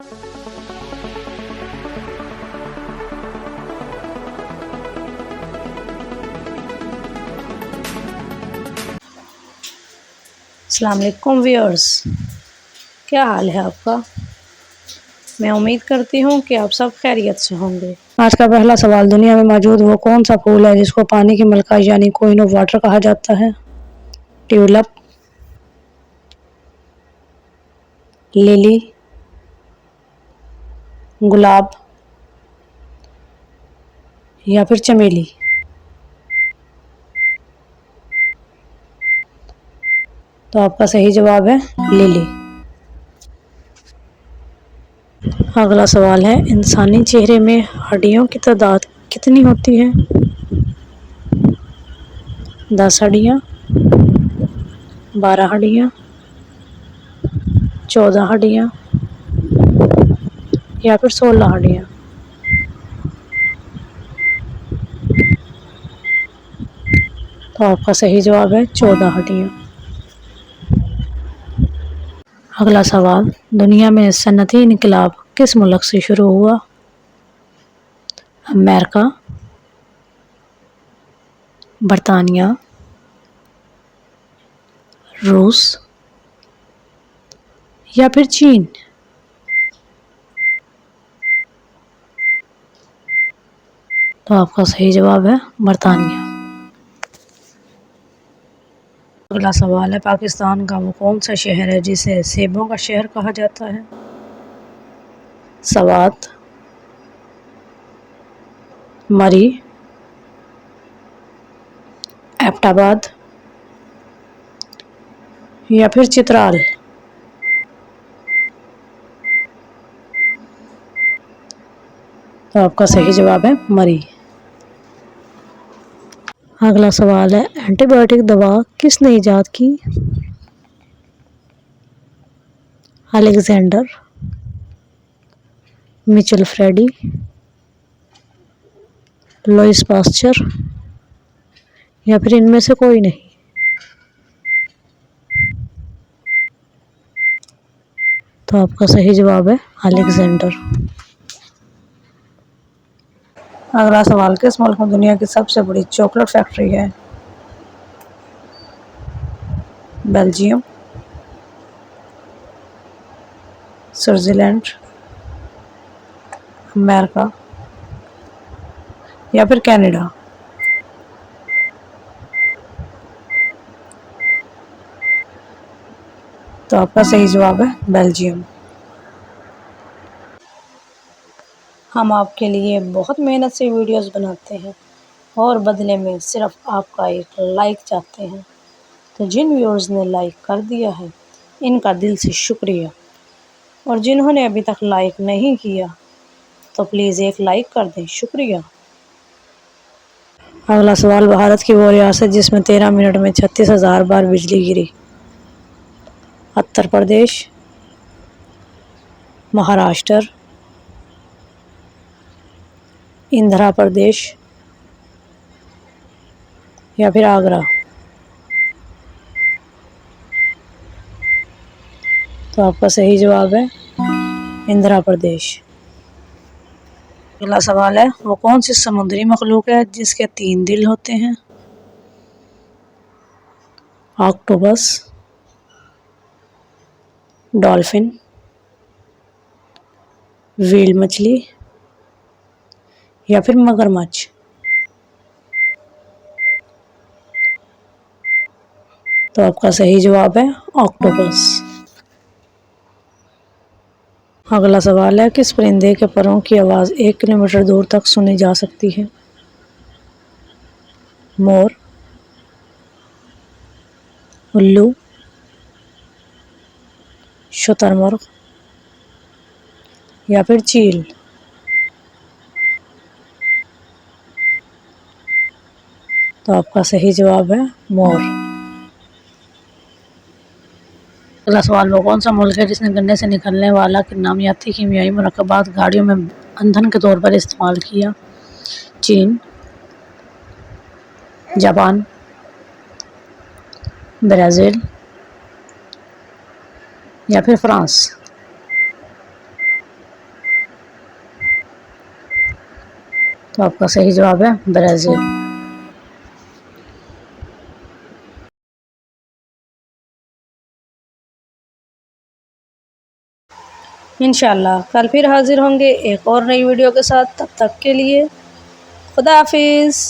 अस्सलाम वालेकुम व्यूअर्स, क्या हाल है आपका। मैं उम्मीद करती हूँ कि आप सब खैरियत से होंगे। आज का पहला सवाल, दुनिया में मौजूद वो कौन सा फूल है जिसको पानी की मलका यानी क्वीन ऑफ वाटर कहा जाता है। ट्यूलिप, लिली, गुलाब या फिर चमेली। तो आपका सही जवाब है लिली। अगला सवाल है, इंसानी चेहरे में हड्डियों की तादाद कितनी होती है। 10 हड्डियाँ, 12 हड्डियाँ, 14 हड्डियाँ या फिर 16 हड्डियाँ। तो आपका सही जवाब है 14 हड्डियाँ। अगला सवाल, दुनिया में सनअती इनकलाब किस मुल्क से शुरू हुआ। अमेरिका, बरतानिया, रूस या फिर चीन। तो आपका सही जवाब है बरतानिया। अगला सवाल है, पाकिस्तान का वो कौन सा शहर है जिसे सेबों का शहर कहा जाता है। सवात, मरी, एबटाबाद या फिर चित्राल। तो आपका सही जवाब है मरी। अगला सवाल है, एंटीबायोटिक दवा किसने इजाद की। Alexander, Mitchell Freddie, Louis Pasteur या फिर इनमें से कोई नहीं। तो आपका सही जवाब है अलेक्जेंडर। अगला सवाल, किस मुल्क में दुनिया की सबसे बड़ी चॉकलेट फैक्ट्री है। बेल्जियम, स्विट्जरलैंड, अमेरिका या फिर कनाडा। तो आपका सही जवाब है बेल्जियम। हम आपके लिए बहुत मेहनत से वीडियोस बनाते हैं और बदले में सिर्फ आपका एक लाइक चाहते हैं। तो जिन व्यूअर्स ने लाइक कर दिया है इनका दिल से शुक्रिया, और जिन्होंने अभी तक लाइक नहीं किया तो प्लीज़ एक लाइक कर दें, शुक्रिया। अगला सवाल, भारत की वो रियासत जिसमें 13 मिनट में 36,000 बार बिजली गिरी। उत्तर प्रदेश, महाराष्ट्र, आंध्र प्रदेश या फिर आगरा। तो आपका सही जवाब है आंध्र प्रदेश। अगला सवाल है, वो कौन सी समुद्री मखलूक है जिसके 3 दिल होते हैं। ऑक्टोपस, डॉल्फिन, व्हेल मछली या फिर मगरमच्छ। तो आपका सही जवाब है ऑक्टोपस। अगला सवाल है, किस परिंदे के परों की आवाज़ 1 किलोमीटर दूर तक सुनी जा सकती है। मोर, उल्लू, शुतुरमुर्ग या फिर चील। तो आपका सही जवाब है मोर। अगला सवाल, वो कौन सा मुल्क है जिसने गन्ने से निकलने वाला नामियाती कीमियाई मुरक्कबात गाड़ियों में ईंधन के तौर पर इस्तेमाल किया। चीन, जापान, ब्राज़ील या फिर फ्रांस। तो आपका सही जवाब है ब्राज़ील। इंशाल्लाह कल फिर हाजिर होंगे एक और नई वीडियो के साथ। तब तक के लिए खुदा हाफिज़।